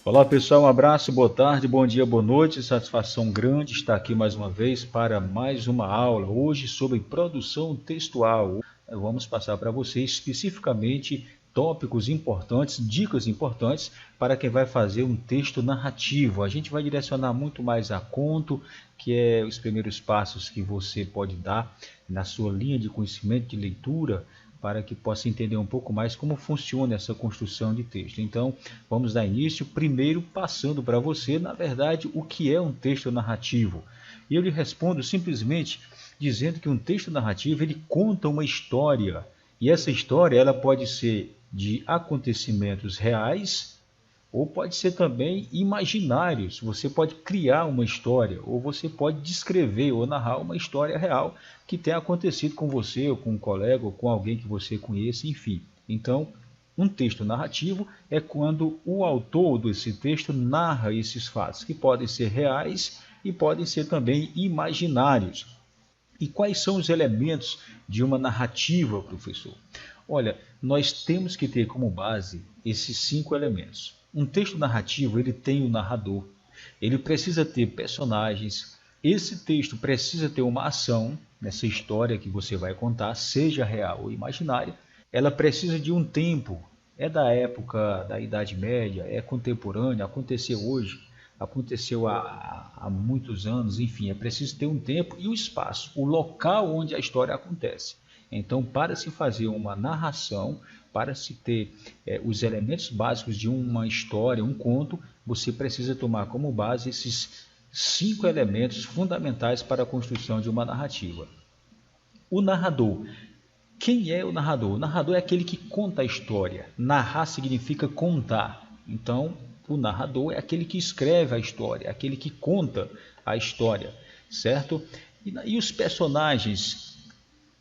Olá pessoal, um abraço, boa tarde, bom dia, boa noite, satisfação grande estar aqui mais uma vez para mais uma aula, hoje sobre produção textual. Vamos passar para vocês especificamente tópicos importantes, dicas importantes para quem vai fazer um texto narrativo. A gente vai direcionar muito mais a conto, que é os primeiros passos que você pode dar na sua linha de conhecimento de leitura, para que possa entender um pouco mais como funciona essa construção de texto. Então, vamos dar início, primeiro passando para você, na verdade, o que é um texto narrativo. E eu lhe respondo simplesmente dizendo que um texto narrativo, ele conta uma história, e essa história ela pode ser de acontecimentos reais, ou pode ser também imaginários. Você pode criar uma história, ou você pode descrever ou narrar uma história real que tenha acontecido com você, ou com um colega, ou com alguém que você conheça, enfim. Então, um texto narrativo é quando o autor desse texto narra esses fatos, que podem ser reais e podem ser também imaginários. E quais são os elementos de uma narrativa, professor? Olha, nós temos que ter como base esses 5 elementos. Um texto narrativo, ele tem um narrador, ele precisa ter personagens, esse texto precisa ter uma ação nessa história que você vai contar, seja real ou imaginária, ela precisa de um tempo, é da época da Idade Média, é contemporânea, aconteceu hoje, aconteceu há muitos anos, enfim, é preciso ter um tempo e o espaço, o local onde a história acontece. Então, para se fazer uma narração, para se ter os elementos básicos de uma história, um conto, você precisa tomar como base esses 5 elementos fundamentais para a construção de uma narrativa. O narrador. Quem é o narrador? O narrador é aquele que conta a história. Narrar significa contar. Então, o narrador é aquele que escreve a história, é aquele que conta a história, certo? E os personagens?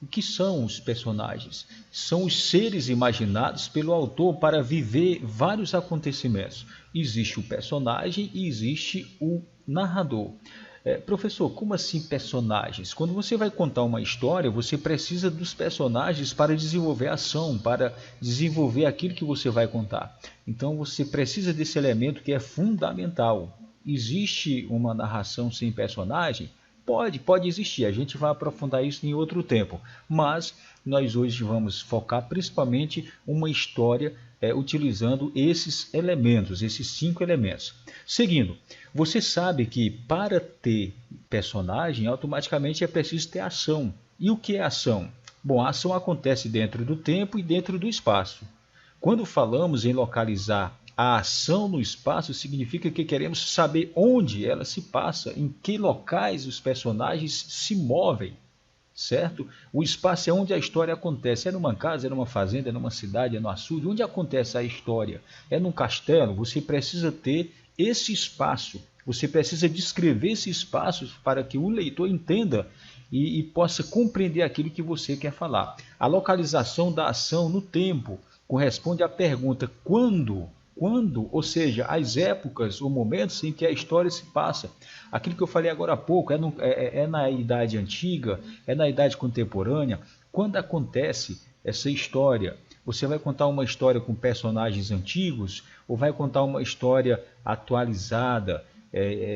O que são os personagens? São os seres imaginados pelo autor para viver vários acontecimentos. Existe o personagem e existe o narrador. Professor, como assim personagens? Quando você vai contar uma história, você precisa dos personagens para desenvolver a ação, para desenvolver aquilo que você vai contar. Então você precisa desse elemento que é fundamental. Existe uma narração sem personagem? Pode existir, a gente vai aprofundar isso em outro tempo, mas nós hoje vamos focar principalmente uma história utilizando esses elementos, esses 5 elementos. Seguindo, você sabe que para ter personagem, automaticamente é preciso ter ação. E o que é ação? Bom, a ação acontece dentro do tempo e dentro do espaço. Quando falamos em localizar a ação no espaço, significa que queremos saber onde ela se passa, em que locais os personagens se movem, certo? O espaço é onde a história acontece. É numa casa, é numa fazenda, é numa cidade, é no açude. Onde acontece a história? É num castelo? Você precisa ter esse espaço. Você precisa descrever esse espaço para que o leitor entenda e possa compreender aquilo que você quer falar. A localização da ação no tempo corresponde à pergunta quando, ou seja, as épocas ou momentos em que a história se passa. Aquilo que eu falei agora há pouco, é na idade antiga, é na idade contemporânea. Quando acontece essa história, você vai contar uma história com personagens antigos ou vai contar uma história atualizada,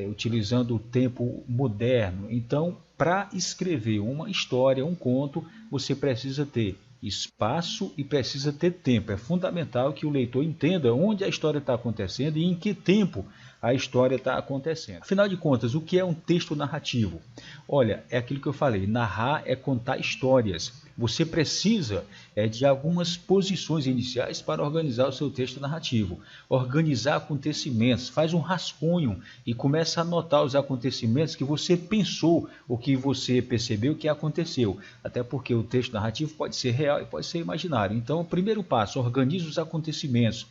utilizando o tempo moderno? Então, para escrever uma história, um conto, você precisa ter espaço e precisa ter tempo. É fundamental que o leitor entenda onde a história está acontecendo e em que tempo a história está acontecendo. Afinal de contas, o que é um texto narrativo? Olha, é aquilo que eu falei, narrar é contar histórias. Você precisa de algumas posições iniciais para organizar o seu texto narrativo. Organizar acontecimentos, faz um rascunho e começa a anotar os acontecimentos que você pensou ou que você percebeu que aconteceu. Até porque o texto narrativo pode ser real e pode ser imaginário. Então, o primeiro passo, organiza os acontecimentos,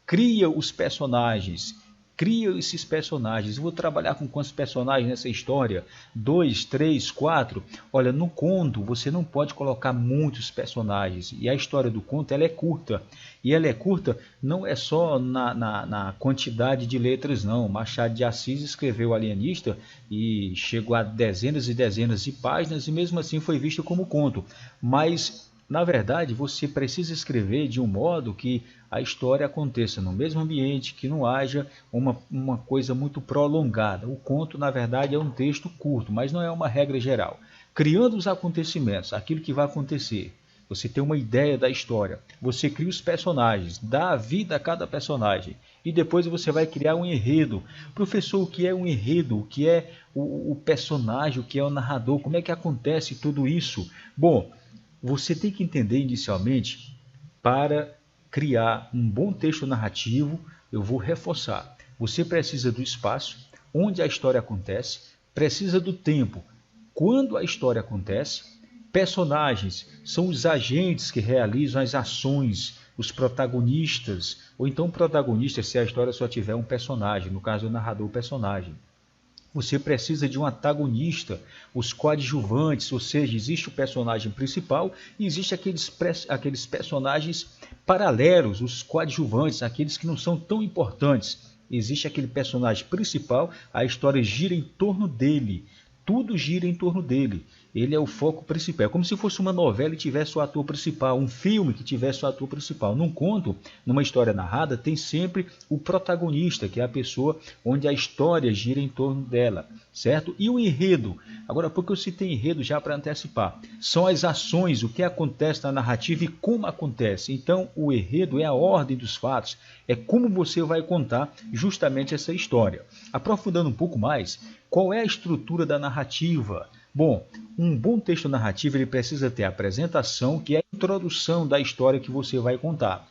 cria os personagens. Cria esses personagens. Eu vou trabalhar com quantos personagens nessa história? 2, 3, 4. Olha, no conto você não pode colocar muitos personagens. E a história do conto ela é curta. E ela é curta não é só na quantidade de letras, não. Machado de Assis escreveu o Alienista e chegou a dezenas e dezenas de páginas e mesmo assim foi visto como conto. Mas Na verdade, você precisa escrever de um modo que a história aconteça no mesmo ambiente, que não haja uma coisa muito prolongada. O conto, na verdade, é um texto curto, mas não é uma regra geral. Criando os acontecimentos, aquilo que vai acontecer. Você tem uma ideia da história, você cria os personagens, dá a vida a cada personagem e depois você vai criar um enredo. Professor, o que é um enredo? O que é o personagem? O que é o narrador? Como é que acontece tudo isso? Bom, você tem que entender inicialmente, para criar um bom texto narrativo, eu vou reforçar. Você precisa do espaço, onde a história acontece, precisa do tempo, quando a história acontece. Personagens são os agentes que realizam as ações, os protagonistas, ou então protagonistas se a história só tiver um personagem, no caso o narrador personagem. Você precisa de um antagonista, os coadjuvantes, ou seja, existe o personagem principal e existe aqueles personagens paralelos, os coadjuvantes, aqueles que não são tão importantes. Existe aquele personagem principal, a história gira em torno dele, tudo gira em torno dele. Ele é o foco principal. É como se fosse uma novela e tivesse o ator principal, um filme que tivesse o ator principal. Num conto, numa história narrada, tem sempre o protagonista, que é a pessoa onde a história gira em torno dela, certo? E o enredo? Agora, porque eu citei enredo já para antecipar. São as ações, o que acontece na narrativa e como acontece. Então, o enredo é a ordem dos fatos, é como você vai contar justamente essa história. Aprofundando um pouco mais, qual é a estrutura da narrativa? Bom, um bom texto narrativo ele precisa ter a apresentação, que é a introdução da história que você vai contar.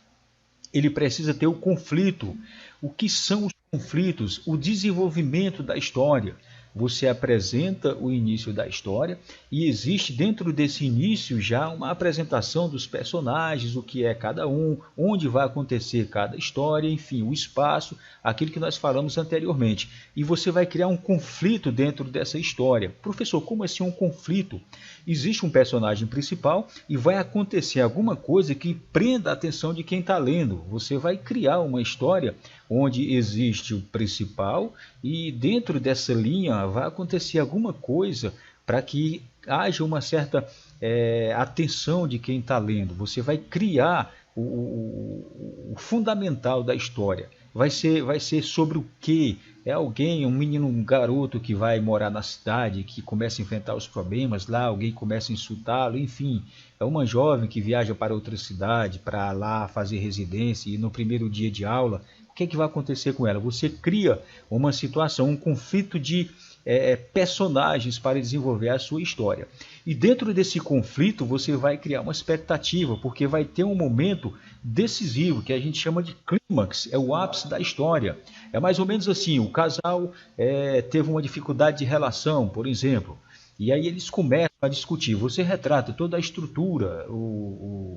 Ele precisa ter o conflito. O que são os conflitos? O desenvolvimento da história. Você apresenta o início da história e existe dentro desse início já uma apresentação dos personagens, o que é cada um, onde vai acontecer cada história, enfim, o espaço, aquilo que nós falamos anteriormente. E você vai criar um conflito dentro dessa história. Professor, como assim um conflito? Existe um personagem principal e vai acontecer alguma coisa que prenda a atenção de quem está lendo. Você vai criar uma história onde existe o principal e dentro dessa linha vai acontecer alguma coisa para que haja uma certa atenção de quem está lendo. Você vai criar o fundamental da história. Vai ser sobre o quê? É alguém, um menino, um garoto que vai morar na cidade, que começa a enfrentar os problemas lá, alguém começa a insultá-lo, enfim. É uma jovem que viaja para outra cidade, para lá fazer residência e no primeiro dia de aula, o que vai acontecer com ela? Você cria uma situação, um conflito de personagens para desenvolver a sua história. E dentro desse conflito você vai criar uma expectativa, porque vai ter um momento decisivo, que a gente chama de clímax, é o ápice da história. É mais ou menos assim, o casal teve uma dificuldade de relação, por exemplo, e aí eles começam a discutir. Você retrata toda a estrutura,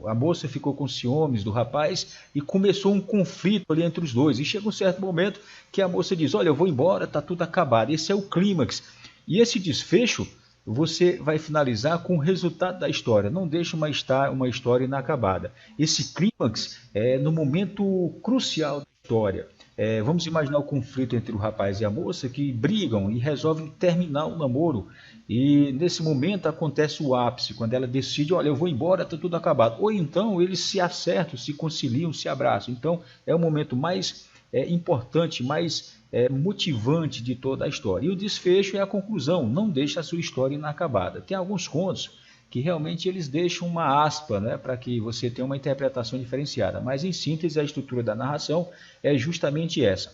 a moça ficou com ciúmes do rapaz e começou um conflito ali entre os dois. E chega um certo momento que a moça diz, olha, eu vou embora, está tudo acabado. Esse é o clímax. E esse desfecho você vai finalizar com o resultado da história. Não deixe uma história inacabada. Esse clímax é no momento crucial da história. Vamos imaginar o conflito entre o rapaz e a moça que brigam e resolvem terminar o namoro. E nesse momento acontece o ápice, quando ela decide, olha, eu vou embora, está tudo acabado. Ou então eles se acertam, se conciliam, se abraçam. Então é o momento mais importante, mais motivante de toda a história. E o desfecho é a conclusão, não deixa a sua história inacabada. Tem alguns contos que realmente eles deixam uma aspa, né, para que você tenha uma interpretação diferenciada. Mas em síntese, a estrutura da narração é justamente essa.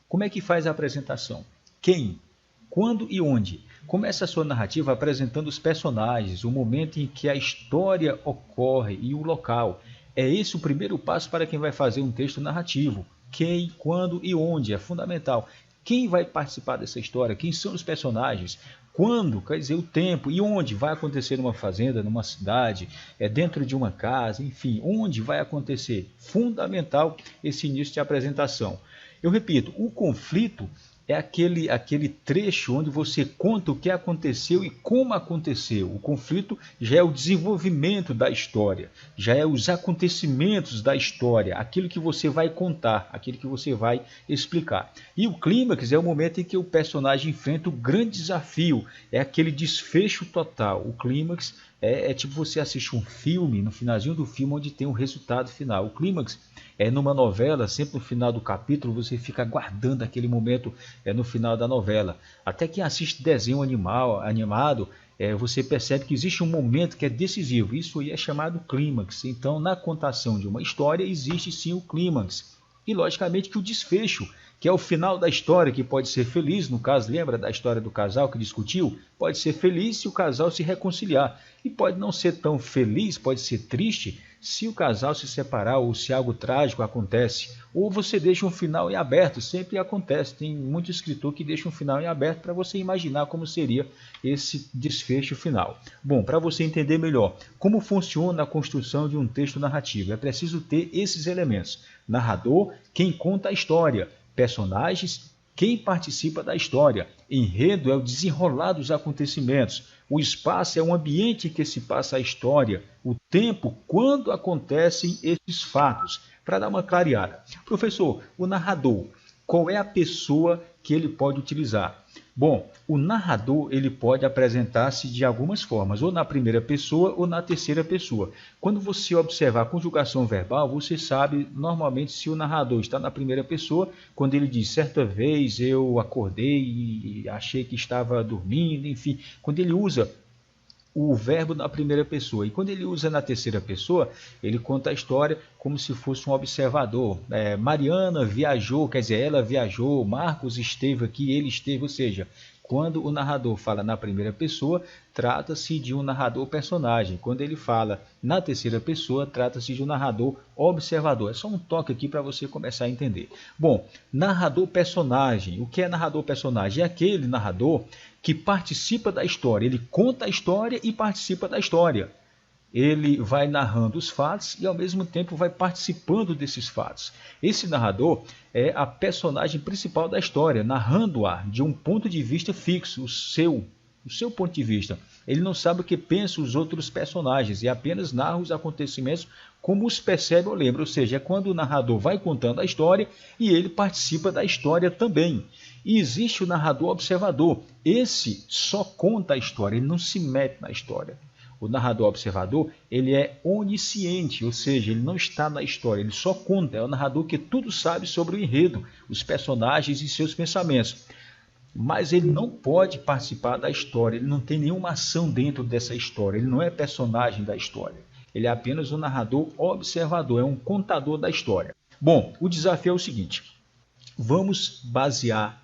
Como é que faz a apresentação? Quem? Quando e onde? Começa a sua narrativa apresentando os personagens, o momento em que a história ocorre e o local. É esse o primeiro passo para quem vai fazer um texto narrativo. Quem, quando e onde é fundamental. Quem vai participar dessa história? Quem são os personagens? Quando, quer dizer, o tempo e onde vai acontecer numa fazenda, numa cidade, dentro de uma casa, enfim, onde vai acontecer. Fundamental esse início de apresentação. Eu repito, o conflito é aquele trecho onde você conta o que aconteceu e como aconteceu. O conflito já é o desenvolvimento da história, já é os acontecimentos da história, aquilo que você vai contar, aquilo que você vai explicar. E o clímax é o momento em que o personagem enfrenta o grande desafio, é aquele desfecho total. O clímax É tipo você assistir um filme, no finalzinho do filme, onde tem um resultado final. O clímax é numa novela, sempre no final do capítulo, você fica aguardando aquele momento no final da novela. Até quem assiste desenho animado, você percebe que existe um momento que é decisivo. Isso aí é chamado clímax. Então, na contação de uma história, existe sim o clímax. E, logicamente, que o desfecho, que é o final da história, que pode ser feliz, no caso, lembra da história do casal que discutiu? Pode ser feliz se o casal se reconciliar. E pode não ser tão feliz, pode ser triste, se o casal se separar ou se algo trágico acontece. Ou você deixa um final em aberto, sempre acontece. Tem muito escritor que deixa um final em aberto para você imaginar como seria esse desfecho final. Bom, para você entender melhor como funciona a construção de um texto narrativo, é preciso ter esses elementos. Narrador, quem conta a história. Personagens, quem participa da história. Enredo é o desenrolar dos acontecimentos. O espaço é o ambiente em que se passa a história. O tempo, quando acontecem esses fatos. Para dar uma clareada. Professor, o narrador, qual é a pessoa que ele pode utilizar? Bom, o narrador ele pode apresentar-se de algumas formas, ou na primeira pessoa ou na terceira pessoa. Quando você observar a conjugação verbal, você sabe normalmente se o narrador está na primeira pessoa, quando ele diz, certa vez eu acordei e achei que estava dormindo, enfim, quando ele usa o verbo na primeira pessoa. E quando ele usa na terceira pessoa, ele conta a história como se fosse um observador. Mariana viajou, quer dizer, ela viajou, Marcos esteve aqui, ele esteve, ou seja, quando o narrador fala na primeira pessoa, trata-se de um narrador personagem. Quando ele fala na terceira pessoa, trata-se de um narrador observador. É só um toque aqui para você começar a entender. Bom, narrador personagem. O que é narrador personagem? É aquele narrador que participa da história. Ele conta a história e participa da história. Ele vai narrando os fatos e ao mesmo tempo vai participando desses fatos. Esse narrador é a personagem principal da história, narrando-a de um ponto de vista fixo, o seu ponto de vista. Ele não sabe o que pensam os outros personagens e apenas narra os acontecimentos como os percebe ou lembra. Ou seja, é quando o narrador vai contando a história e ele participa da história também. E existe o narrador observador. Esse só conta a história, ele não se mete na história. O narrador observador, ele é onisciente, ou seja, ele não está na história, ele só conta. É o narrador que tudo sabe sobre o enredo, os personagens e seus pensamentos. Mas ele não pode participar da história, ele não tem nenhuma ação dentro dessa história, ele não é personagem da história. Ele é apenas um narrador observador, é um contador da história. Bom, o desafio é o seguinte, vamos basear,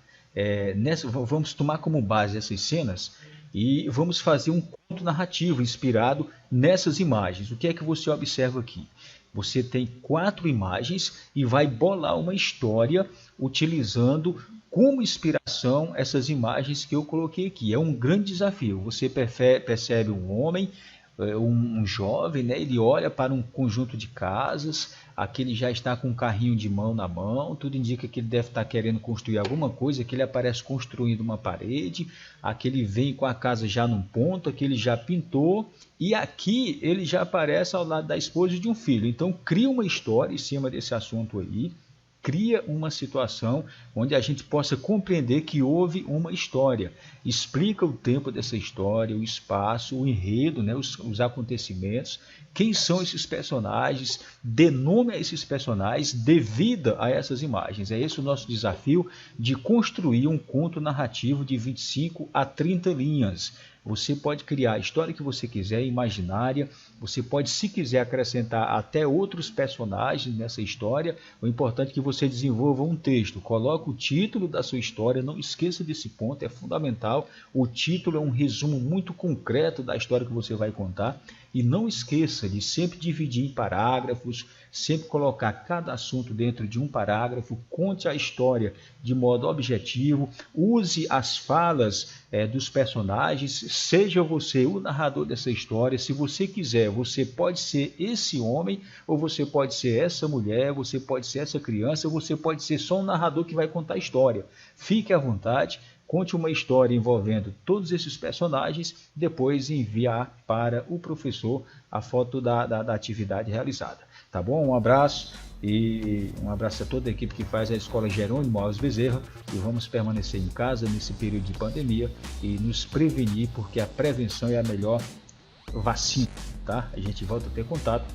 vamos tomar como base essas cenas e vamos fazer um conto narrativo inspirado nessas imagens. O que é que você observa aqui? Você tem 4 imagens e vai bolar uma história utilizando como inspiração essas imagens que eu coloquei aqui. É um grande desafio. Você percebe um homem, um jovem, né? Ele olha para um conjunto de casas, aqui ele já está com um carrinho de mão na mão, tudo indica que ele deve estar querendo construir alguma coisa, que ele aparece construindo uma parede, aqui ele vem com a casa já num ponto, aqui ele já pintou, e aqui ele já aparece ao lado da esposa e de um filho. Então cria uma história em cima desse assunto aí, cria uma situação onde a gente possa compreender que houve uma história. Explica o tempo dessa história, o espaço, o enredo, né, os acontecimentos, quem são esses personagens, dê nome a esses personagens, dê vida a essas imagens. É esse o nosso desafio de construir um conto narrativo de 25 a 30 linhas. Você pode criar a história que você quiser, imaginária. Você pode, se quiser, acrescentar até outros personagens nessa história. O importante é que você desenvolva um texto. Coloque o título da sua história. Não esqueça desse ponto, é fundamental. O título é um resumo muito concreto da história que você vai contar. E não esqueça de sempre dividir em parágrafos, sempre colocar cada assunto dentro de um parágrafo, conte a história de modo objetivo, use as falas dos personagens, seja você o narrador dessa história. Se você quiser, você pode ser esse homem, ou você pode ser essa mulher, você pode ser essa criança, ou você pode ser só um narrador que vai contar a história. Fique à vontade. Conte uma história envolvendo todos esses personagens, depois enviar para o professor a foto da atividade realizada. Tá bom? Um abraço e um abraço a toda a equipe que faz a Escola Jerônimo Alves Bezerra, e vamos permanecer em casa nesse período de pandemia e nos prevenir, porque a prevenção é a melhor vacina, tá? A gente volta a ter contato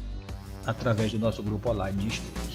através do nosso grupo online de estudo.